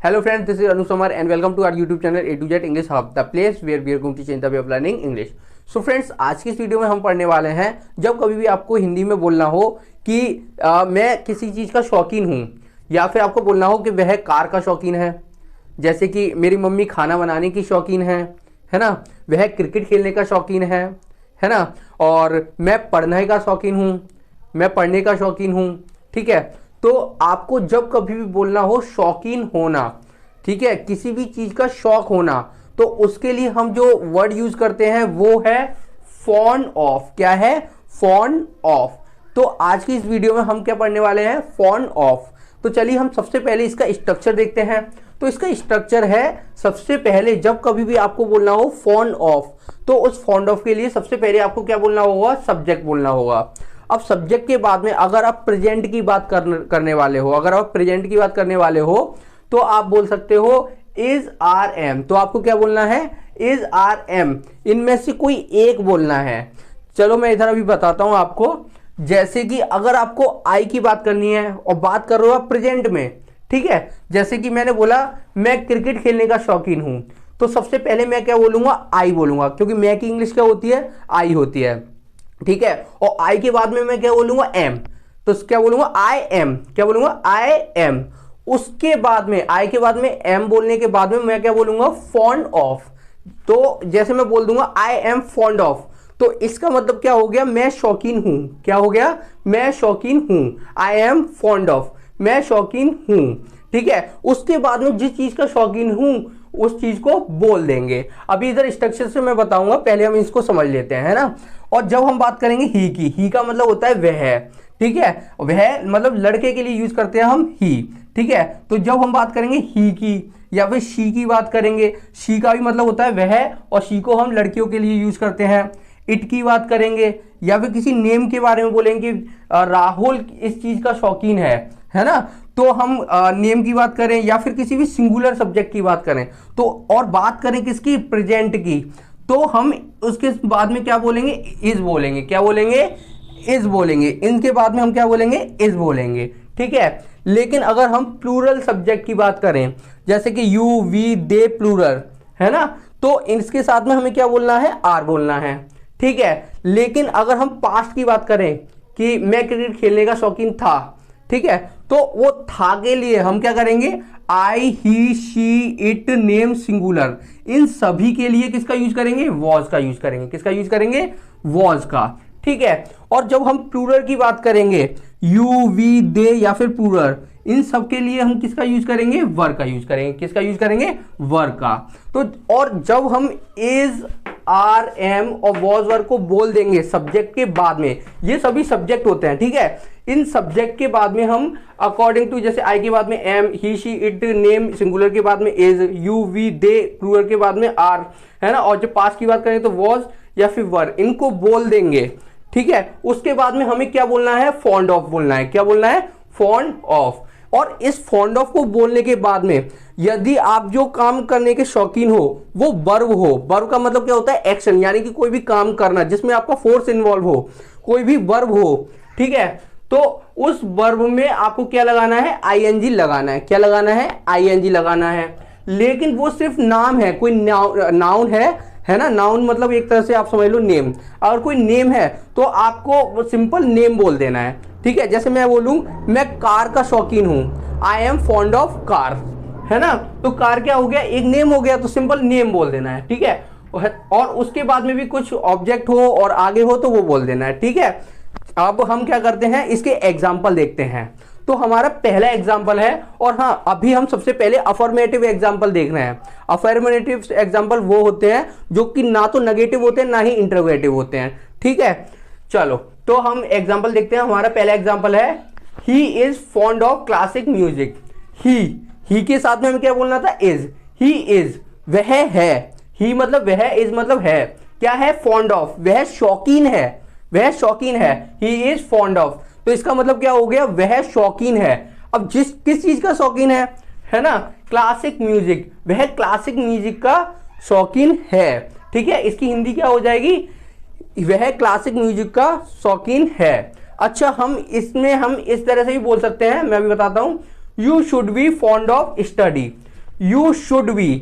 Hello friends, this is Anu Samar and welcome to our YouTube channel A to Z English Hub, the place where we are going to change the way of learning English. So friends, आज की इस video में हम पढ़ने वाले हैं जब कभी भी आपको हिंदी में बोलना हो कि मैं किसी चीज़ का शौकीन हूँ, या फिर आपको बोलना हो कि वह कार का शौकीन है, जैसे कि मेरी मम्मी खाना बनाने की शौकीन है ना, वह क्रिकेट खेलने का शौकीन है ना, और मैं पढ़ने का शौकीन हूँ, मैं पढ़ने का शौकीन हूँ। ठीक है, तो आपको जब कभी भी बोलना हो शौकीन होना, ठीक है, किसी भी चीज का शौक होना, तो उसके लिए हम जो वर्ड यूज करते हैं वो है फॉन्ड ऑफ। क्या है? Fond of. तो आज की इस वीडियो में हम क्या पढ़ने वाले हैं? Fond of. तो चलिए हम सबसे पहले इसका स्ट्रक्चर देखते हैं। तो इसका स्ट्रक्चर है, सबसे पहले जब कभी भी आपको बोलना हो फॉन्ड ऑफ, तो उस फॉन्ड ऑफ के लिए सबसे पहले आपको क्या बोलना होगा? सब्जेक्ट बोलना होगा। अब सब्जेक्ट के बाद में अगर आप प्रेजेंट की बात करने वाले हो, अगर आप प्रेजेंट की बात करने वाले हो तो आप बोल सकते हो इज आर एम। तो आपको क्या बोलना है? Is are am. इनमें से कोई एक बोलना है। चलो मैं इधर अभी बताता हूं आपको। जैसे कि अगर आपको आई की बात करनी है और बात कर रहे हो आप प्रेजेंट में, ठीक है, जैसे कि मैंने बोला मैं क्रिकेट खेलने का शौकीन हूं, तो सबसे पहले मैं क्या बोलूंगा? आई बोलूंगा, क्योंकि मैं की इंग्लिश क्या होती है? आई होती है। ठीक है, और आई के बाद में मैं क्या बोलूंगा? एम। तो क्या बोलूंगा? I am. क्या बोलूंगा? I am. उसके बाद में आई के बाद में एम बोलने के बाद में मैं क्या बोलूंगा? Fond of. तो जैसे मैं बोल दूंगा आई एम फॉन्ड ऑफ, तो इसका मतलब क्या हो गया? मैं शौकीन हूं। क्या हो गया? मैं शौकीन हूं। आई एम फॉन्ड ऑफ, मैं शौकीन हूं। ठीक है, उसके बाद में जिस चीज का शौकीन हूं उस चीज को बोल देंगे। अभी इधर स्ट्रक्चर से मैं बताऊंगा, पहले हम इसको समझ लेते हैं, है ना। और जब हम बात करेंगे ही की, ही का मतलब होता है वह। ठीक है, वह मतलब लड़के के लिए यूज करते हैं हम ही। ठीक है, तो जब हम बात करेंगे ही की या फिर शी की बात करेंगे, शी का भी मतलब होता है वह, और शी को हम लड़कियों के लिए यूज करते हैं। इट की बात करेंगे या फिर किसी नेम के बारे में बोलेंगे, राहुल इस चीज का शौकीन है ना, तो हम नेम की बात करें या फिर किसी भी सिंगुलर सब्जेक्ट की बात करें, तो और बात करें किसकी? प्रेजेंट की, तो हम उसके बाद में क्या बोलेंगे? इज बोलेंगे। क्या बोलेंगे? इज बोलेंगे। इनके बाद में हम क्या बोलेंगे? इज बोलेंगे। ठीक है, लेकिन अगर हम प्लूरल सब्जेक्ट की बात करें, जैसे कि यू, वी, दे, प्लूरल, है ना, तो इसके साथ में हमें क्या बोलना है? आर बोलना है। ठीक है, लेकिन अगर हम पास्ट की बात करें कि मैं क्रिकेट खेलने का शौकीन था, ठीक है, तो वो था के लिए हम क्या करेंगे? आई, ही, शी, इट, नेम, सिंगुलर, इन सभी के लिए किसका यूज करेंगे? वॉज का यूज करेंगे। किसका यूज करेंगे? वॉज का। ठीक है, और जब हम प्लूरल की बात करेंगे, यू, वी, दे या फिर प्लूरल, इन सब के लिए हम किसका यूज करेंगे? वर का यूज करेंगे। किसका यूज करेंगे? वर का। तो और जब हम इज, आर, एम और वॉज, वर को बोल देंगे सब्जेक्ट के बाद में, ये सभी सब्जेक्ट होते हैं, ठीक है, इन सब्जेक्ट के बाद में हम अकॉर्डिंग टू, जैसे आई के बाद में am, he, she, it, name, singular के बाद में is, you, we, they, plural के बाद में आर, है ना, और जब पास्ट की बात करें तो वॉज या फिर वर, इनको बोल देंगे। ठीक है, उसके बाद में हमें क्या बोलना है? फॉन्ड ऑफ बोलना है। क्या बोलना है? Fond of. और इस फॉन्ड ऑफ को बोलने के बाद में यदि आप जो काम करने के शौकीन हो वो वर्ब हो, वर्ब का मतलब क्या होता है? एक्शन, यानी कि कोई भी काम करना जिसमें आपका फोर्स इन्वॉल्व हो, कोई भी वर्ब हो, ठीक है, तो उस वर्ब में आपको क्या लगाना है? आईएनजी लगाना है। क्या लगाना है? आईएनजी लगाना है। लेकिन वो सिर्फ नाम है, कोई नाउन है ना, नाउन मतलब एक तरह से आप समझ लो नेम। अगर कोई नेम है तो आपको सिंपल नेम बोल देना है। ठीक है, जैसे मैं बोलूं मैं कार का शौकीन हूं, आई एम फॉन्ड ऑफ कार, है ना, तो कार क्या हो गया? एक नेम हो गया, तो सिंपल नेम बोल देना है। ठीक है, और उसके बाद में भी कुछ ऑब्जेक्ट हो और आगे हो तो वो बोल देना है। ठीक है, अब हम क्या करते हैं? इसके एग्जाम्पल देखते हैं। तो हमारा पहला एग्जाम्पल है, और हाँ, अभी हम सबसे पहले अफर्मेटिव एग्जाम्पल देख रहे हैं। अफर्मेटिव एग्जाम्पल वो होते हैं जो कि ना तो नेगेटिव होते हैं ना ही इंटरोगेटिव होते हैं। ठीक है, चलो तो हम एग्जाम्पल देखते हैं। हमारा पहला एग्जाम्पल है he is fond of classic music. He के साथ में हमें क्या बोलना था? इज। ही इज, वह है। ही मतलब वह, इज मतलब है। क्या है? फॉन्ड ऑफ, वह शौकीन है। वह शौकीन है, ही इज फॉन्ड ऑफ, तो इसका मतलब क्या हो गया? वह शौकीन है। अब किस चीज का शौकीन है ना? क्लासिक म्यूजिक, वह क्लासिक म्यूजिक का शौकीन है। ठीक है, इसकी हिंदी क्या हो जाएगी? वह क्लासिक म्यूजिक का शौकीन है। अच्छा, हम इसमें हम इस तरह से भी बोल सकते हैं, मैं भी बताता हूं, you should be fond of study. You should B,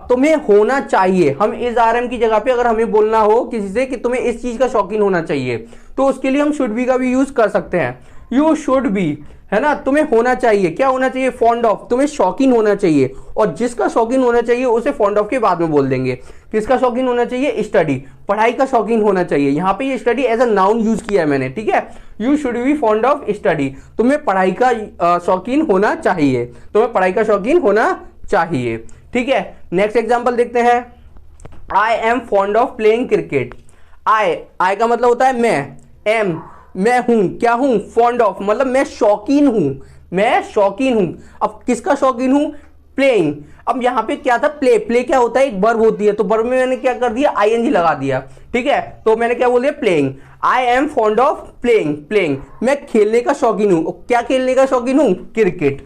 तुम्हें होना चाहिए। हम इज आर एम की जगह पे अगर हमें बोलना हो किसी से कि तुम्हें इस चीज का शौकीन होना चाहिए, तो उसके लिए हम शुड बी का भी यूज कर सकते हैं। यू शुड बी, है ना, तुम्हें होना चाहिए, क्या होना चाहिए, फॉन्ड ऑफ, तुम्हें शौकीन होना चाहिए। और जिसका शौकीन होना चाहिए उसे फॉन्ड ऑफ के बाद में बोल देंगे। किसका शौकीन होना चाहिए, स्टडी, पढ़ाई का शौकीन होना चाहिए। यहाँ पे ये study as a noun use किया है मैंने, ठीक है। You should be fond of study, तुम्हें पढ़ाई का शौकीन होना चाहिए, तुम्हें पढ़ाई का शौकीन होना चाहिए, ठीक है। नेक्स्ट एग्जाम्पल देखते हैं। I am fond of playing cricket. I का मतलब होता है मैं, एम मैं हूं, क्या हूं, फॉन्ड ऑफ मतलब मैं शौकीन हूं, मैं शौकीन हूं। अब किसका शौकीन हूं, प्लेइंग। अब यहां पे क्या था, प्ले, प्ले क्या होता है, एक वर्ब होती है, तो वर्ब में मैंने क्या कर दिया, आईएनजी लगा दिया, ठीक है। तो मैंने क्या बोल दिया, playing. I am fond of playing, playing मैं खेलने का शौकीन हूं। क्या खेलने का शौकीन हूं, क्रिकेट।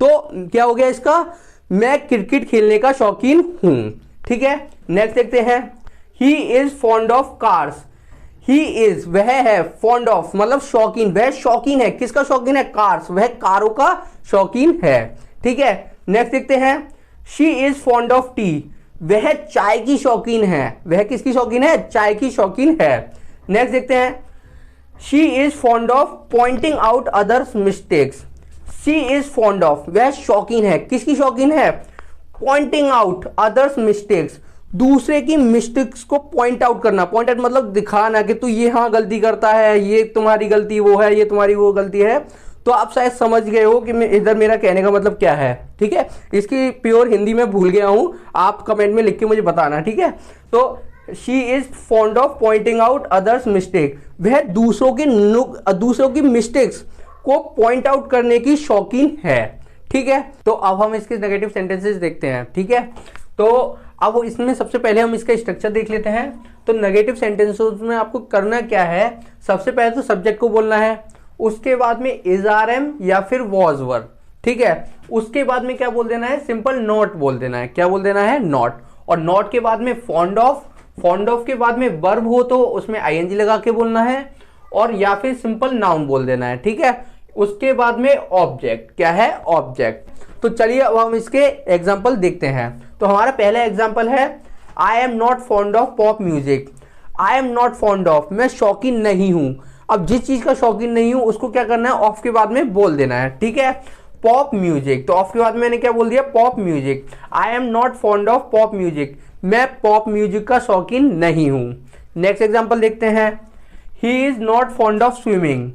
तो क्या हो गया इसका, मैं क्रिकेट खेलने का शौकीन हूं, ठीक है। नेक्स्ट देखते हैं। ही is fond of cars. He is वह है, फॉन्ड ऑफ मतलब शौकीन, वह शौकीन है, किसका शौकीन है, कार्स, वह कारों का शौकीन है, ठीक है। नेक्स्ट देखते हैं। She is fond of T, वह चाय की शौकीन है, वह किसकी शौकीन है, चाय की शौकीन है। नेक्स्ट देखते हैं। She is fond of pointing out others mistakes. She is fond of, वह शौकीन है, किसकी शौकीन है, पॉइंटिंग आउट अदर्स मिस्टेक्स, दूसरे की मिस्टेक्स को पॉइंट आउट करना। पॉइंट आउट मतलब दिखाना कि तू ये हाँ गलती करता है, ये तुम्हारी गलती वो है, ये तुम्हारी वो गलती है। तो आप शायद समझ गए हो कि मैं इधर मेरा कहने का मतलब क्या है, ठीक है। इसकी प्योर हिंदी में भूल गया हूं, आप कमेंट में लिख के मुझे बताना, ठीक है। तो she is fond of pointing out others mistake, वह दूसरों की मिस्टेक्स को पॉइंट आउट करने की शौकीन है, ठीक है। तो अब हम इसके नेगेटिव सेंटेंसेस देखते हैं, ठीक है। तो अब इसमें सबसे पहले हम इसका स्ट्रक्चर देख लेते हैं। तो नेगेटिव सेंटेंसेस में आपको करना क्या है, सबसे पहले तो सब्जेक्ट को बोलना है, उसके बाद में इज आर एम या फिर वॉज वर, ठीक है। उसके बाद में क्या बोल देना है, सिंपल नॉट बोल देना है, क्या बोल देना है, नॉट। और नॉट के बाद में फॉन्ड ऑफ, फॉन्ड ऑफ के बाद में वर्ब हो तो उसमें आईएनजी लगा के बोलना है, और या फिर सिंपल नाउन बोल देना है, ठीक है। उसके बाद में ऑब्जेक्ट, क्या है, ऑब्जेक्ट। तो चलिए अब हम इसके एग्जाम्पल देखते हैं। तो हमारा पहला एग्जाम्पल है, I am not fond of pop music. I am not fond of, मैं शौकीन नहीं हूं। अब जिस चीज का शौकीन नहीं हूं उसको क्या करना है, ऑफ के बाद में बोल देना है, ठीक है। पॉप म्यूजिक, तो ऑफ के बाद मैंने क्या बोल दिया, pop music. I am not fond of pop music, मैं पॉप म्यूजिक का शौकीन नहीं हूं। नेक्स्ट एग्जाम्पल देखते हैं। He is not fond of swimming.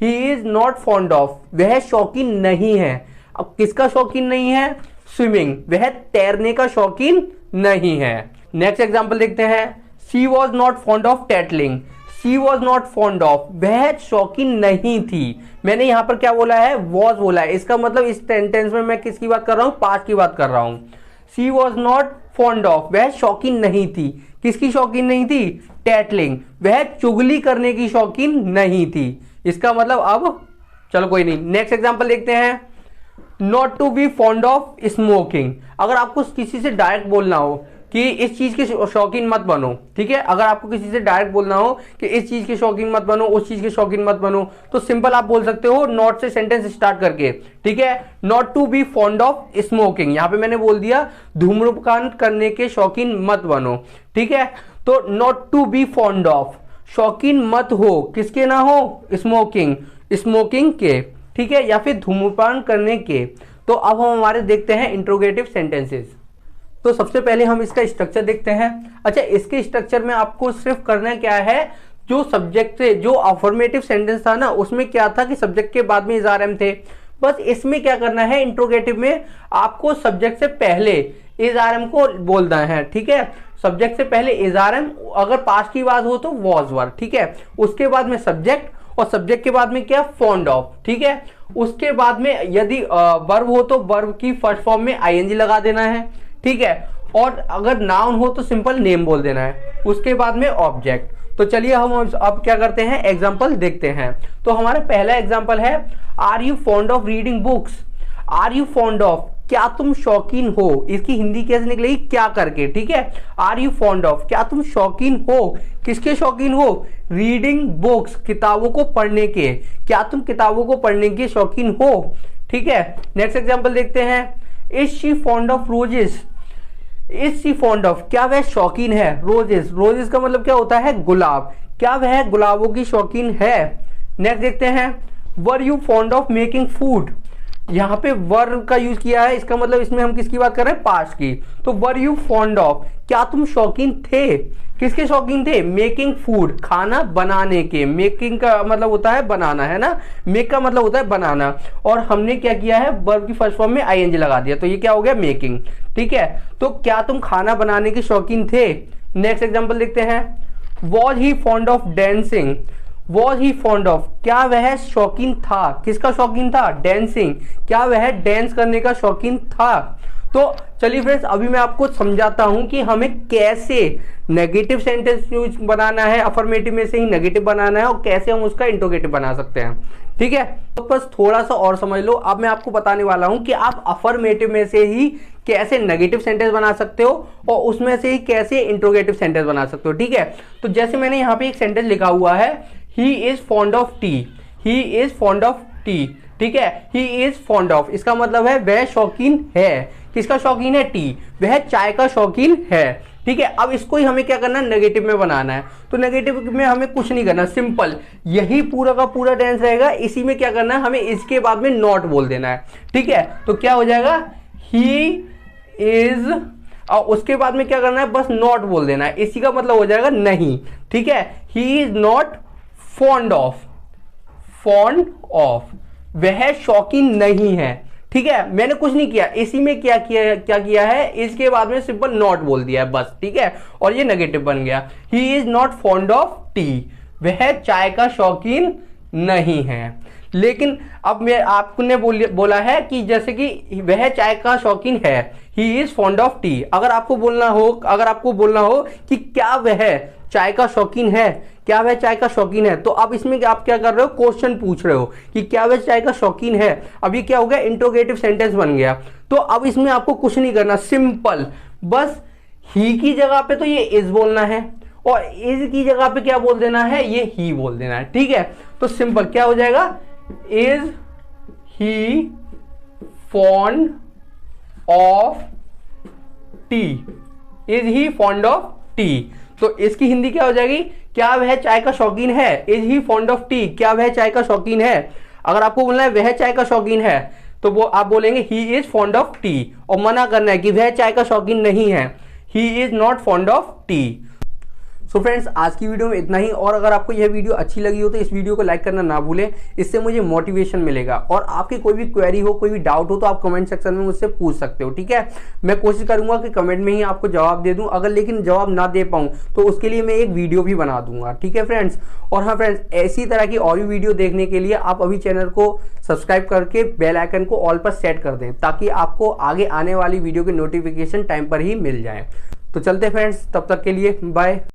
He is not fond of, वह शौकीन नहीं है। अब किसका शौकीन नहीं है, स्विमिंग, वह तैरने का शौकीन नहीं है। नेक्स्ट एग्जाम्पल देखते हैं। She was not fond of tattling. She was not fond of, वह शौकीन नहीं थी। मैंने यहां पर क्या बोला है, वॉज बोला है। इसका मतलब इस सेंटेंस में मैं किसकी बात कर रहा हूं, पास्ट की बात कर रहा हूं। She was not fond of, वह शौकीन नहीं थी, किसकी शौकीन नहीं थी, टैटलिंग, वह चुगली करने की शौकीन नहीं थी। इसका मतलब अब चलो कोई नहीं। नेक्स्ट एग्जाम्पल देखते हैं। Not to be fond of smoking. अगर आपको किसी से डायरेक्ट बोलना हो कि इस चीज के शौकीन मत बनो, ठीक है, अगर आपको किसी से डायरेक्ट बोलना हो कि इस चीज के शौकीन मत बनो, उस चीज के शौकीन मत बनो, तो सिंपल आप बोल सकते हो नॉट से सेंटेंस स्टार्ट करके, ठीक है। Not to be fond of smoking, यहां पे मैंने बोल दिया धूम्रपान करने के शौकीन मत बनो, ठीक है। तो not to be fond of, शौकीन मत हो, किसके ना हो, स्मोकिंग, स्मोकिंग के, ठीक है, या फिर धूम्रपान करने के। तो अब हम हमारे देखते हैं इंट्रोगेटिव सेंटेंसेस। तो सबसे पहले हम इसका स्ट्रक्चर देखते हैं। अच्छा, इसके स्ट्रक्चर में आपको सिर्फ करना क्या है, जो सब्जेक्ट से जो अफर्मेटिव सेंटेंस था ना, उसमें क्या था कि सब्जेक्ट के बाद में इज आर एम थे। बस इसमें क्या करना है, इंट्रोगेटिव में आपको सब्जेक्ट से पहले इज आर एम को बोलना है, ठीक है। सब्जेक्ट से पहले इज आर एम, अगर पास्ट की बात हो तो वॉज वर, ठीक है। उसके बाद में सब्जेक्ट, और सब्जेक्ट के बाद में क्या, फॉन्ड ऑफ, ठीक है। उसके बाद में यदि वर्ब हो तो वर्ब की फर्स्ट फॉर्म में आईएनजी लगा देना है, ठीक है। और अगर नाउन हो तो सिंपल नेम बोल देना है। उसके बाद में ऑब्जेक्ट। तो चलिए हम अब क्या करते हैं, एग्जाम्पल देखते हैं। तो हमारा पहला एग्जाम्पल है, are you fond of reading books. Are you fond of, क्या तुम शौकीन हो, इसकी हिंदी कैसे निकलेगी, क्या करके, ठीक है। आर यू फॉन्ड ऑफ, क्या तुम शौकीन हो, किसके शौकीन हो, रीडिंग बुक्स, किताबों को पढ़ने के, क्या तुम किताबों को पढ़ने के शौकीन हो, ठीक है। नेक्स्ट एग्जाम्पल देखते हैं। Is she fond of roses, is she fond of, क्या वह शौकीन है, रोजेस, रोजेस का मतलब क्या होता है गुलाब, क्या वह गुलाबों की शौकीन है। नेक्स्ट देखते हैं, were you fond of making food, यहाँ पे वर का यूज किया है, इसका मतलब इसमें हम किसकी बात कर रहे हैं, पास्ट की। तो वर यू फॉन्ड ऑफ, क्या तुम शौकीन थे, किसके शौकीन थे, मेकिंग फूड, खाना बनाने के। मेकिंग का मतलब होता है बनाना, है ना, मेक का मतलब होता है बनाना, और हमने क्या किया है, वर्ब की फर्स्ट फॉर्म में आईएनजी लगा दिया, तो ये क्या हो गया, मेकिंग। ठीक है, तो क्या तुम खाना बनाने के शौकीन थे। नेक्स्ट एग्जाम्पल देखते हैं, was he fond of dancing, was he fond of, क्या वह शौकीन था, किसका शौकीन था, डांसिंग, क्या वह डांस करने का शौकीन था। तो चलिए फ्रेंड्स, अभी मैं आपको समझाता हूं कि हमें कैसे नेगेटिव सेंटेंस यूज बनाना है, अफर्मेटिव में से ही नेगेटिव बनाना है, और कैसे हम उसका इंट्रोगेटिव बना सकते हैं। ठीक है, तो बस थोड़ा सा और समझ लो। अब मैं आपको बताने वाला हूं कि आप अफर्मेटिव में से ही कैसे नेगेटिव सेंटेंस बना सकते हो, और उसमें से ही कैसे इंट्रोगेटिव सेंटेंस बना सकते हो। ठीक है, तो जैसे मैंने यहाँ पे एक सेंटेंस लिखा हुआ है, he is fond of T, he is fond of T. ठीक है, ही इज फॉन्ड ऑफ, इसका मतलब है वह शौकीन है, किसका शौकीन है, टी, वह चाय का शौकीन है। ठीक है, अब इसको ही हमें क्या करना है, नेगेटिव में बनाना है। तो नेगेटिव में हमें कुछ नहीं करना, सिंपल यही पूरा का पूरा टेंस रहेगा, इसी में क्या करना है, हमें इसके बाद में नॉट बोल देना है। ठीक है, तो क्या हो जाएगा, ही इज, और उसके बाद में क्या करना है, बस नॉट बोल देना है, इसी का मतलब हो जाएगा नहीं। ठीक है, he is not fond of, fond of, वह शौकीन नहीं है। ठीक है, मैंने कुछ नहीं किया, इसी में क्या किया है, इसके बाद में सिंपल नॉट बोल दिया है बस। ठीक है, और ये नेगेटिव बन गया, he is not fond of T, वह चाय का शौकीन नहीं है। लेकिन अब मैं आपने बोला है कि जैसे कि वह चाय का शौकीन है, he is fond of T. अगर आपको बोलना हो कि क्या वह चाय का शौकीन है, क्या वह चाय का शौकीन है, तो अब इसमें आप क्या कर रहे हो, क्वेश्चन पूछ रहे हो कि क्या वह चाय का शौकीन है। अब ये क्या हो गया, इंट्रोगेटिव सेंटेंस बन गया। तो अब इसमें आपको कुछ नहीं करना, सिंपल बस ही की जगह पे तो ये इज बोलना है, और इज की जगह पे क्या बोल देना है, ये ही बोल देना है। ठीक है, तो सिंपल क्या हो जाएगा, is he fond of T, is he fond of T. तो इसकी हिंदी क्या हो जाएगी, क्या वह चाय का शौकीन है, is he fond of T, क्या वह चाय का शौकीन है। अगर आपको बोलना है वह चाय का शौकीन है, तो वो आप बोलेंगे ही इज फॉन्ड ऑफ टी, और मना करना है कि वह चाय का शौकीन नहीं है, he is not fond of T. So friends, आज की वीडियो में इतना ही, और अगर आपको यह वीडियो अच्छी लगी हो तो इस वीडियो को लाइक करना ना भूलें, इससे मुझे मोटिवेशन मिलेगा। और आपकी कोई भी क्वेरी हो, कोई भी डाउट हो, तो आप कमेंट सेक्शन में मुझसे पूछ सकते हो। ठीक है, मैं कोशिश करूंगा कि कमेंट में ही आपको जवाब दे दूं, अगर लेकिन जवाब ना दे पाऊं तो उसके लिए मैं एक वीडियो भी बना दूंगा। ठीक है फ्रेंड्स, और हाँ फ्रेंड्स, ऐसी तरह की और भी वीडियो देखने के लिए आप अभी चैनल को सब्सक्राइब करके बेल आइकन को ऑल पर सेट कर दें, ताकि आपको आगे आने वाली वीडियो की नोटिफिकेशन टाइम पर ही मिल जाए। तो चलते फ्रेंड्स, तब तक के लिए बाय।